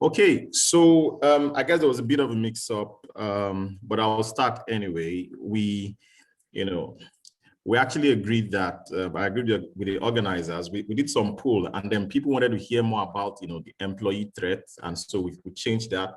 Okay, so I guess there was a bit of a mix-up, but I'll start anyway. We actually agreed that I agreed with the organizers. We did some poll, and then people wanted to hear more about the employee threat, and so we changed that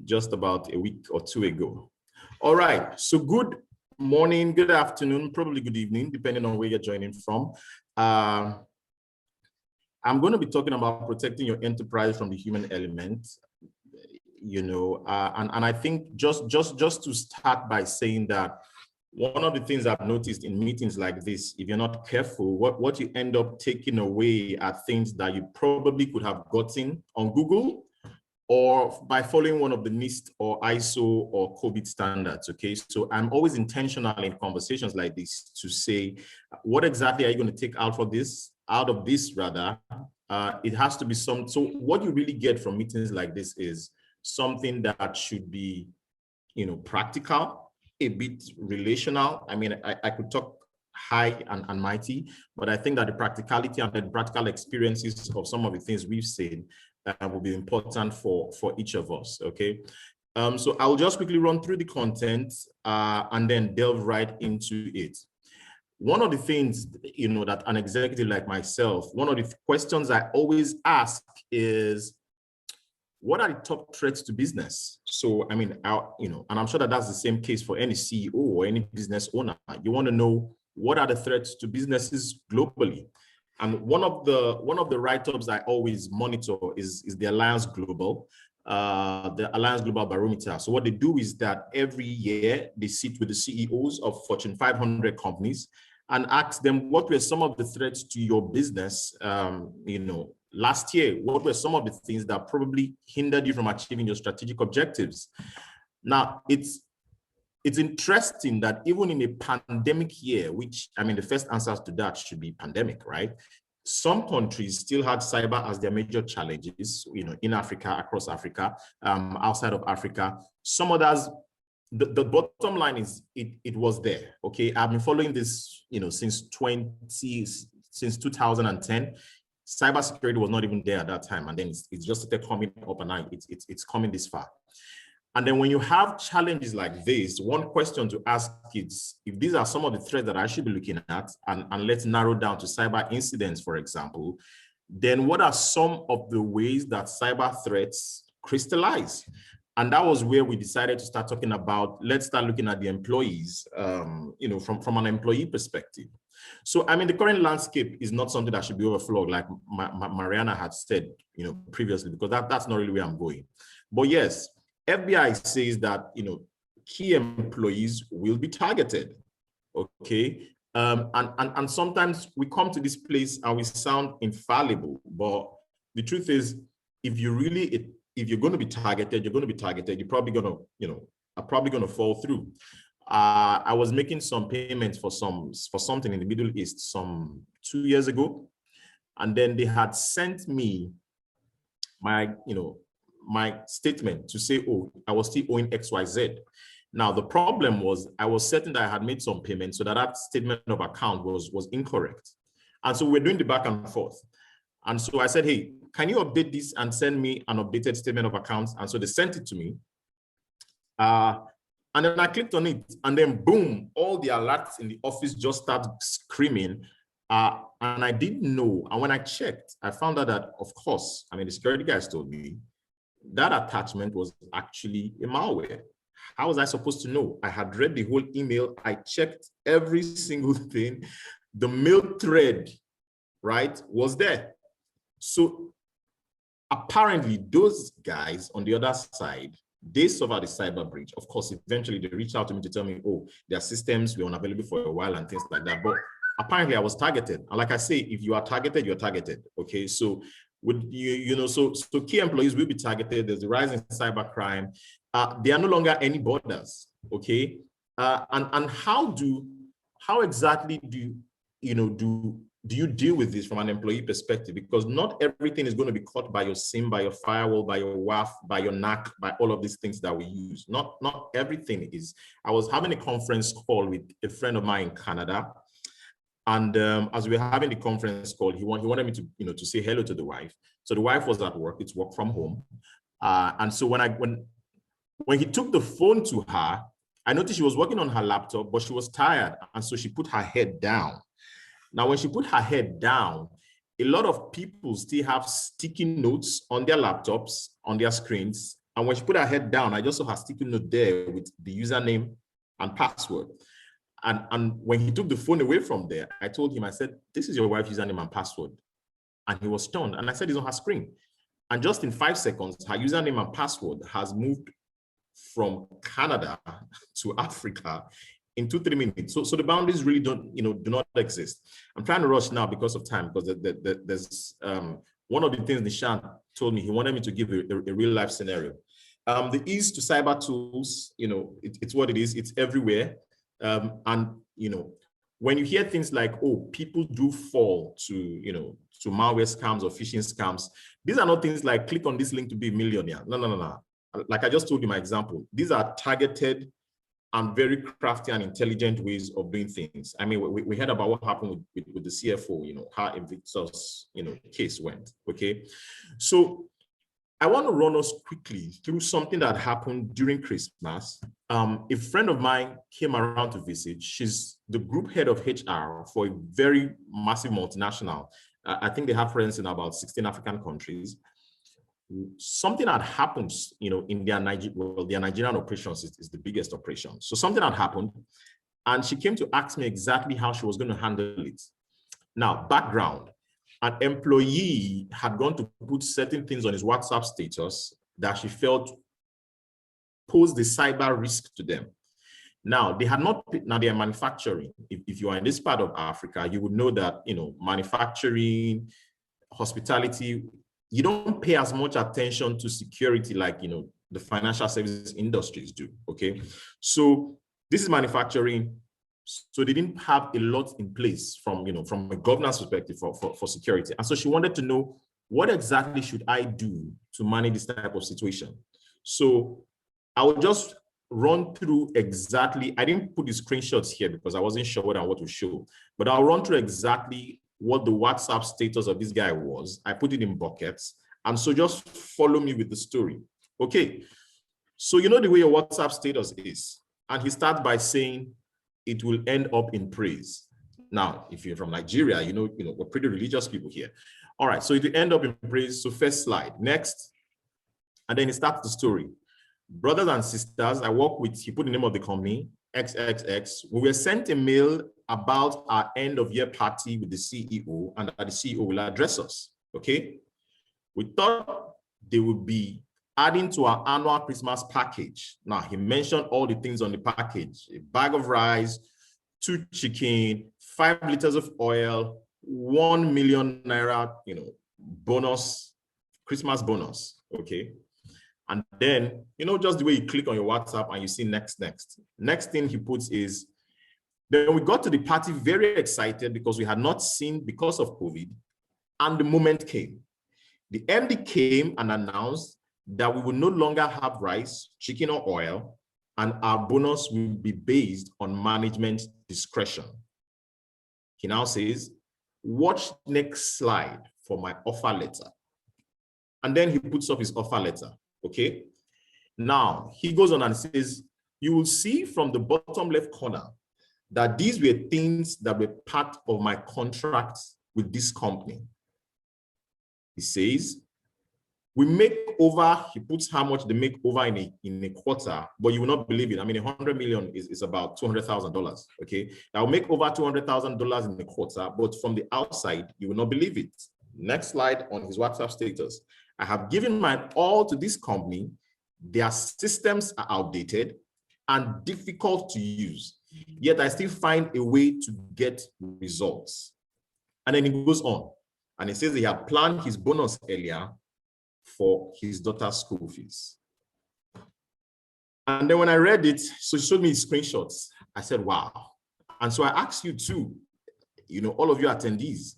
just about a week or two ago. All right, so good morning, good afternoon, probably good evening, depending on where you're joining from. I'm going to be talking about protecting your enterprise from the human element, and I think just to start by saying that one of the things I've noticed in meetings like this, if you're not careful, what you end up taking away are things that you probably could have gotten on Google or by following one of the NIST or ISO or COVID standards, okay? So I'm always intentional in conversations like this to say, what exactly are you going to take out of this? It has to be so what you really get from meetings like this is something that should be, practical, a bit relational. I mean, I could talk high and mighty, but I think that the practicality and the practical experiences of some of the things we've seen will be important for each of us, okay? So I'll just quickly run through the content and then delve right into it. One of the things, that an executive like myself, one of the questions I always ask is, what are the top threats to business? So, I mean, and I'm sure that that's the same case for any CEO or any business owner. You want to know what are the threats to businesses globally. And one of the write-ups I always monitor is the Alliance Global Barometer. So what they do is that every year they sit with the CEOs of Fortune 500 companies and ask them, what were some of the threats to your business, last year? What were some of the things that probably hindered you from achieving your strategic objectives? Now, it's interesting that even in a pandemic year, which, I mean, the first answers to that should be pandemic, right? Some countries still had cyber as their major challenges, in Africa, across Africa, outside of Africa. Some others, the bottom line is it was there, okay? I've been following this, since 2010. Cybersecurity was not even there at that time, and then it's just started coming up, and it's coming this far. And then when you have challenges like this, one question to ask is, if these are some of the threats that I should be looking at, and let's narrow down to cyber incidents, for example, then what are some of the ways that cyber threats crystallize? And that was where we decided to start talking about, let's start looking at the employees, from an employee perspective. So, I mean, the current landscape is not something that should be overflowed, like Mariana had said, previously, because that's not really where I'm going. But yes, FBI says that, key employees will be targeted, okay? And sometimes we come to this place and we sound infallible, but the truth is, if you're going to be targeted, you're going to be targeted. You're probably going to, are probably going to fall through. I was making some payments for something in the Middle East some 2 years ago, and then they had sent me my statement to say, oh, I was still owing XYZ. Now the problem was I was certain that I had made some payments, so that statement of account was incorrect, and so we're doing the back and forth. And so I said, hey, can you update this and send me an updated statement of accounts? And so they sent it to me. And then I clicked on it, and then boom, all the alerts in the office just started screaming. And I didn't know. And when I checked, I found out that, of course, I mean, the security guys told me that attachment was actually a malware. How was I supposed to know? I had read the whole email. I checked every single thing. The mail thread, right, was there. So apparently those guys on the other side, they suffered a cyber breach. Of course, eventually they reached out to me to tell me, oh, their systems were unavailable for a while and things like that. But apparently I was targeted. And like I say, if you are targeted, you're targeted. Okay, so would so key employees will be targeted. There's the rise in cybercrime. There are no longer any borders. Okay, and how exactly do you deal with this from an employee perspective? Because not everything is going to be caught by your SIM, by your firewall, by your WAF, by your NAC, by all of these things that we use. Not everything is. I was having a conference call with a friend of mine in Canada, And as we were having the conference call, he wanted me to, to say hello to the wife. So the wife was at work. It's work from home. And so when he took the phone to her, I noticed she was working on her laptop, but she was tired. And so she put her head down. Now, when she put her head down, a lot of people still have sticky notes on their laptops, on their screens. And when she put her head down, I just saw her sticky note there with the username and password. And when he took the phone away from there, I told him, I said, this is your wife's username and password. And he was stunned. And I said, it's on her screen. And just in 5 seconds, her username and password has moved from Canada to Africa in 2-3 minutes. So the boundaries really do not exist. I'm trying to rush now because of time, because there's one of the things Nishan told me, he wanted me to give a real life scenario. The ease to cyber tools, it's what it is. It's everywhere. And when you hear things like, oh, people do fall to malware scams or phishing scams, these are not things like click on this link to be a millionaire. No. Like I just told you my example, these are targeted and very crafty and intelligent ways of doing things. I mean, we heard about what happened with the CFO, how 𝐸𝐻𝐼𝑆's case went. Okay, so I want to run us quickly through something that happened during Christmas. A friend of mine came around to visit. She's the group head of HR for a very massive multinational. I think they have presence in about 16 African countries. Something that happens, in their Nigerian operations is the biggest operation. So something had happened, and she came to ask me exactly how she was going to handle it. Now, background. An employee had gone to put certain things on his WhatsApp status that she felt posed a cyber risk to them. Now, they had not, now they are manufacturing. If you are in this part of Africa, you would know that, manufacturing, hospitality, you don't pay as much attention to security like, the financial services industries do, okay? So this is manufacturing. So they didn't have a lot in place from a governance perspective for security. And so she wanted to know, what exactly should I do to manage this type of situation? So I will just run through exactly, I didn't put the screenshots here because I wasn't sure what to show, but I'll run through exactly what the WhatsApp status of this guy was. I put it in buckets. And so just follow me with the story. Okay. So you know the way your WhatsApp status is. And he starts by saying, it will end up in praise. Now, if you're from Nigeria, we're pretty religious people here. All right, so it will end up in praise. So first slide, next. And then he starts the story. Brothers and sisters, I work with, he put the name of the company, XXX. We were sent a mail about our end of year party with the CEO, and that the CEO will address us, okay? We thought they would be adding to our annual Christmas package. Now, he mentioned all the things on the package: a bag of rice, 2 chicken, 5 liters of oil, 1 million naira, bonus, Christmas bonus, okay? And then, just the way you click on your WhatsApp and you see next. Next thing he puts is, then we got to the party very excited because we had not seen because of COVID, and the moment came. The MD came and announced that we will no longer have rice, chicken, or oil, and our bonus will be based on management discretion. He now says, watch next slide for my offer letter. And then he puts up his offer letter, okay? Now, he goes on and says, you will see from the bottom left corner that these were things that were part of my contract with this company. He says, we make over, he puts how much they make over in a quarter, but you will not believe it. I mean, 100 million is about $200,000, okay? That will make over $200,000 in a quarter, but from the outside, you will not believe it. Next slide on his WhatsApp status. I have given my all to this company. Their systems are outdated and difficult to use, yet I still find a way to get results. And then he goes on, and he says he had planned his bonus earlier for his daughter's school fees. And then when I read it, so she showed me screenshots. I said, wow. And so I asked you too, all of you attendees,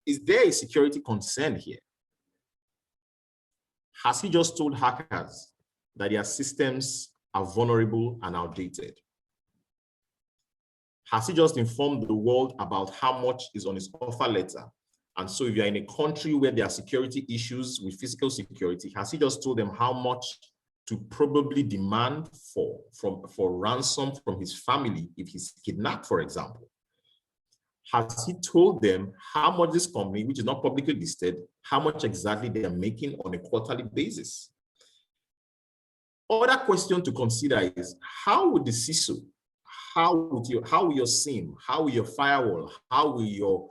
is there a security concern here? Has he just told hackers that their systems are vulnerable and outdated? Has he just informed the world about how much is on his offer letter? And so if you're in a country where there are security issues with physical security, has he just told them how much to probably demand for ransom from his family if he's kidnapped, for example? Has he told them how much this company, which is not publicly listed, how much exactly they are making on a quarterly basis? Other question to consider is, how would the CISO, how will your SIEM, how will your firewall, how will your,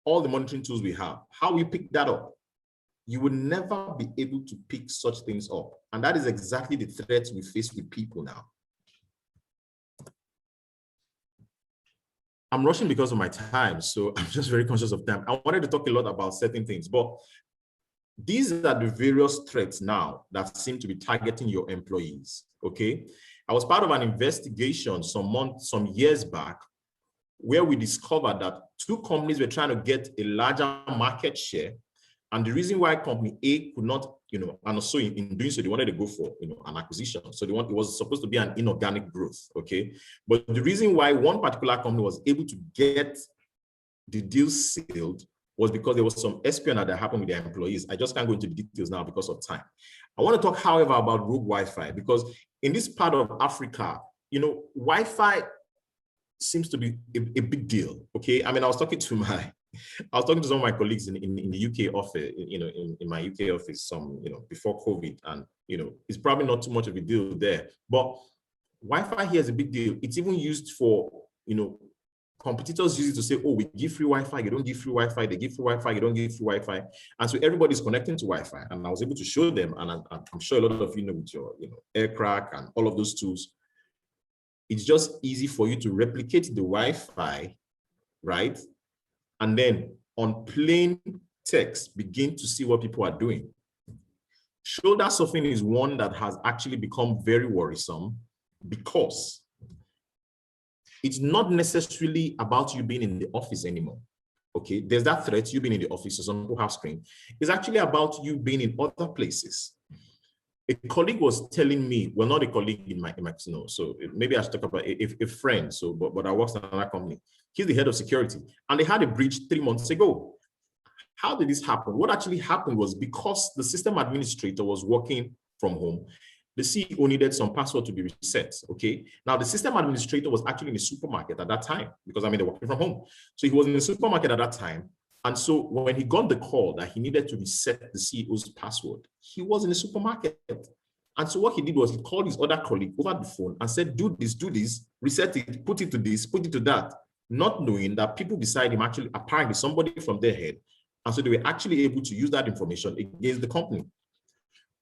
all the monitoring tools we have, how will you pick that up? You will never be able to pick such things up. And that is exactly the threat we face with people now. I'm rushing because of my time, so I'm just very conscious of time. I wanted to talk a lot about certain things, but these are the various threats now that seem to be targeting your employees, okay? I was part of an investigation some years back where we discovered that two companies were trying to get a larger market share. And the reason why company A could not, and so in doing so, they wanted to go for, an acquisition. So it was supposed to be an inorganic growth, okay? But the reason why one particular company was able to get the deal sealed was because there was some espionage that happened with their employees. I just can't go into the details now because of time. I want to talk, however, about rogue Wi-Fi, because in this part of Africa, Wi-Fi seems to be a big deal, okay? I mean, I was talking to some of my colleagues in the UK office, in my UK office, before COVID, and it's probably not too much of a deal there. But Wi-Fi here is a big deal. It's even used for, competitors use it to say, oh, we give free Wi-Fi, you don't give free Wi-Fi, they give free Wi-Fi, you don't give free Wi-Fi. And so everybody's connecting to Wi-Fi. And I was able to show them, and I'm sure a lot of you know with your aircrack and all of those tools, it's just easy for you to replicate the Wi-Fi, right? And then on plain text, begin to see what people are doing. Shoulder surfing is one that has actually become very worrisome because it's not necessarily about you being in the office anymore. Okay, there's that threat, you being in the office, so some people have screen. It's actually about you being in other places. A colleague was telling me, well, not a colleague in my so maybe I should talk about a friend. So, but I work in another company. He's the head of security, and they had a breach 3 months ago. How did this happen? What actually happened was because the system administrator was working from home, the CEO needed some password to be reset, okay? Now, the system administrator was actually in the supermarket at that time because, they're working from home. So he was in the supermarket at that time. And so when he got the call that he needed to reset the CEO's password, he was in the supermarket. And so what he did was he called his other colleague over the phone and said, do this, reset it, put it to this, put it to that, not knowing that people beside him actually, apparently somebody from their head. And so they were actually able to use that information against the company.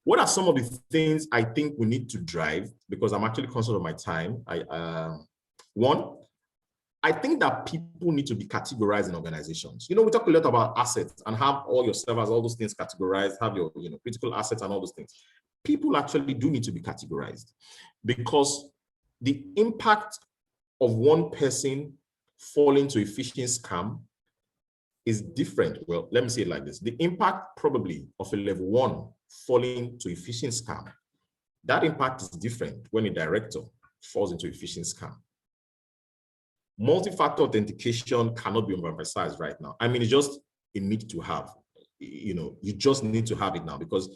What are some of the things I think we need to drive? Because I'm actually conscious of my time. One, I think that people need to be categorized in organizations. We talk a lot about assets and have all your servers, all those things categorized, have your critical assets and all those things. People actually do need to be categorized because the impact of one person falling to a phishing scam is different. Well, let me say it like this. The impact probably of a level 1 falling to a phishing scam, that impact is different when a director falls into a phishing scam. Multi-factor authentication cannot be overemphasized right now. It's just a need to have. You just need to have it now because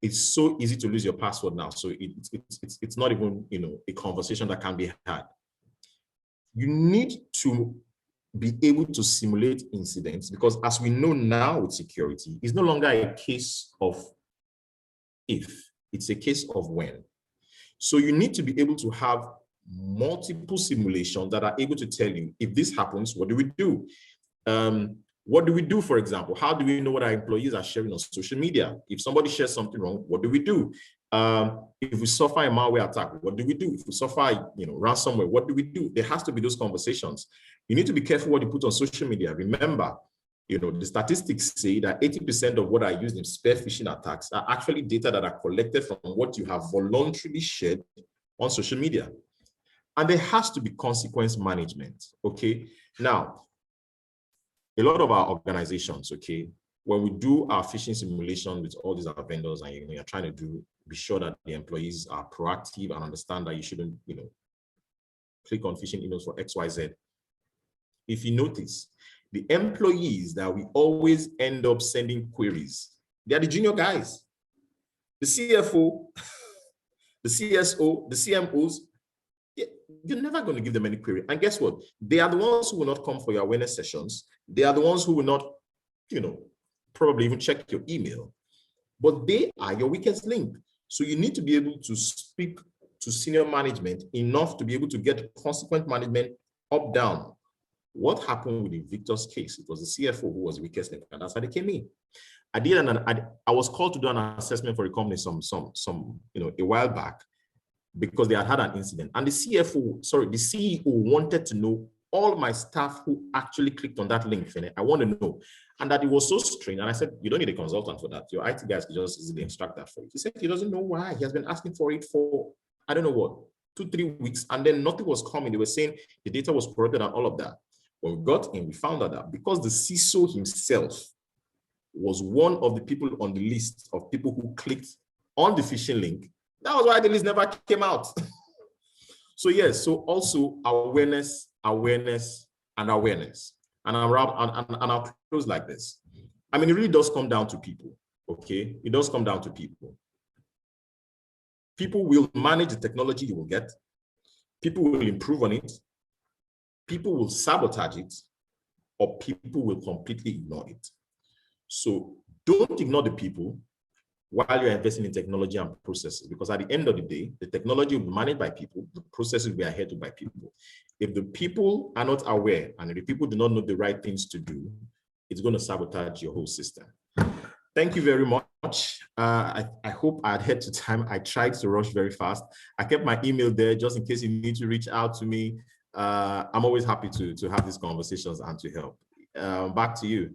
it's so easy to lose your password now. So it's not even a conversation that can be had. You need to be able to simulate incidents because, as we know now with security, it's no longer a case of if, it's a case of when. So you need to be able to have multiple simulations that are able to tell you, if this happens, what do we do? What do we do, for example? How do we know what our employees are sharing on social media? If somebody shares something wrong, what do we do? If we suffer a malware attack, what do we do? If we suffer, ransomware, what do we do? There has to be those conversations. You need to be careful what you put on social media. Remember, the statistics say that 80% of what are used in spear phishing attacks are actually data that are collected from what you have voluntarily shared on social media. And there has to be consequence management, okay? Now, a lot of our organizations, okay, when we do our phishing simulation with all these other vendors and you're trying to be sure that the employees are proactive and understand that you shouldn't, click on phishing emails for XYZ. If you notice, the employees that we always end up sending queries, they are the junior guys. The CFO, the CSO, the CMOs, you're never going to give them any query. And guess what? They are the ones who will not come for your awareness sessions. They are the ones who will not, probably even check your email. But they are your weakest link. So you need to be able to speak to senior management enough to be able to get consequent management up, down. What happened with Victor's case? It was the CFO who was the weakest link, and that's how they came in. I was called to do an assessment for a company a while back, because they had an incident, and the CEO wanted to know all my staff who actually clicked on that link. I want to know, and that it was so strange. And I said, you don't need a consultant for that. Your IT guys can just easily extract that for you. He said he doesn't know why. He has been asking for it for, I don't know what, 2-3 weeks, and then nothing was coming. They were saying the data was corrupted and all of that. When we got in, we found out that because the CISO himself was one of the people on the list of people who clicked on the phishing link, that was why the list never came out. So yes, so also awareness, and awareness. And I'll close like this. I mean, it really does come down to people, okay? It does come down to people. People will manage the technology you will get. People will improve on it. People will sabotage it, or people will completely ignore it. So don't ignore the people while you're investing in technology and processes, because at the end of the day, the technology will be managed by people, the processes will be adhered to by people. If the people are not aware and if the people do not know the right things to do, it's going to sabotage your whole system. Thank you very much. I hope I adhered to time. I tried to rush very fast. I kept my email there just in case you need to reach out to me. I'm always happy to have these conversations and to help. Back to you.